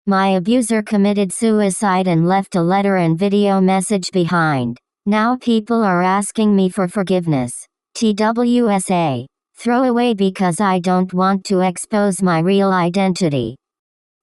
My abuser committed suicide and left a letter and video message behind. Now people are asking me for forgiveness. TWSA. Throw away because I don't want to expose my real identity.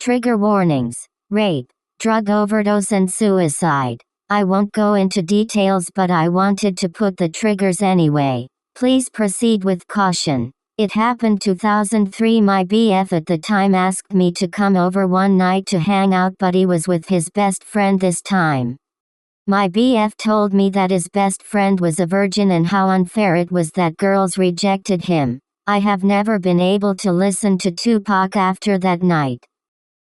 Trigger warnings. Rape, drug overdose and suicide. I won't go into details, but I wanted to put the triggers anyway. Please proceed with caution. It happened 2003. My BF at the time asked me to come over one night to hang out, but he was with his best friend this time. My BF told me that his best friend was a virgin and how unfair it was that girls rejected him. I have never been able to listen to Tupac after that night.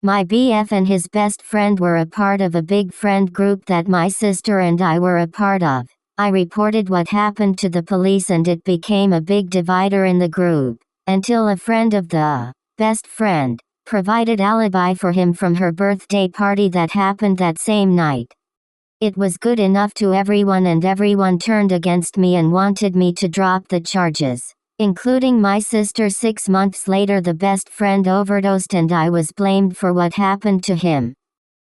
My BF and his best friend were a part of a big friend group that my sister and I were a part of. I reported what happened to the police and it became a big divider in the group, until a friend of the best friend provided alibi for him from her birthday party that happened that same night. It was good enough to everyone and everyone turned against me and wanted me to drop the charges, including my sister. 6 months later the best friend overdosed and I was blamed for what happened to him.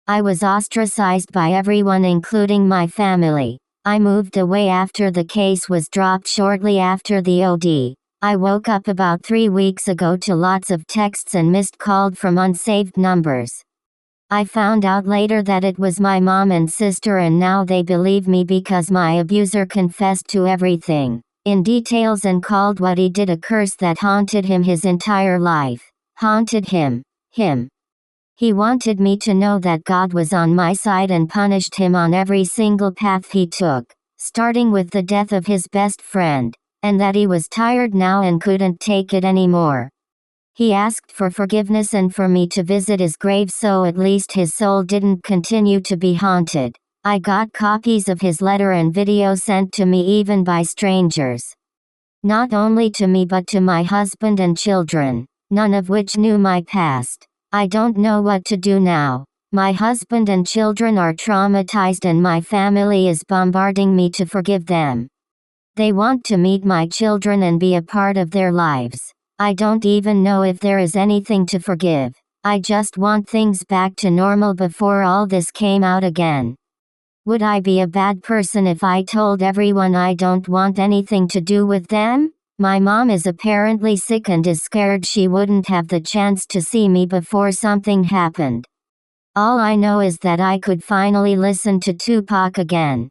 I was ostracized by everyone including my family. I moved away after the case was dropped shortly after the OD. I woke up about 3 weeks ago to lots of texts and missed calls from unsaved numbers. I found out later that it was my mom and sister, and now they believe me because my abuser confessed to everything in details and called what he did a curse that haunted him his entire life. Haunted him. He wanted me to know that God was on my side and punished him on every single path he took, starting with the death of his best friend, and that he was tired now and couldn't take it anymore. He asked for forgiveness and for me to visit his grave so at least his soul didn't continue to be haunted. I got copies of his letter and video sent to me even by strangers. Not only to me but to my husband and children, none of which knew my past. I don't know what to do now. My husband and children are traumatized and my family is bombarding me to forgive them. They want to meet my children and be a part of their lives. I don't even know if there is anything to forgive. I just want things back to normal before all this came out again. Would I be a bad person if I told everyone I don't want anything to do with them? My mom is apparently sick and is scared she wouldn't have the chance to see me before something happened. All I know is that I could finally listen to Tupac again.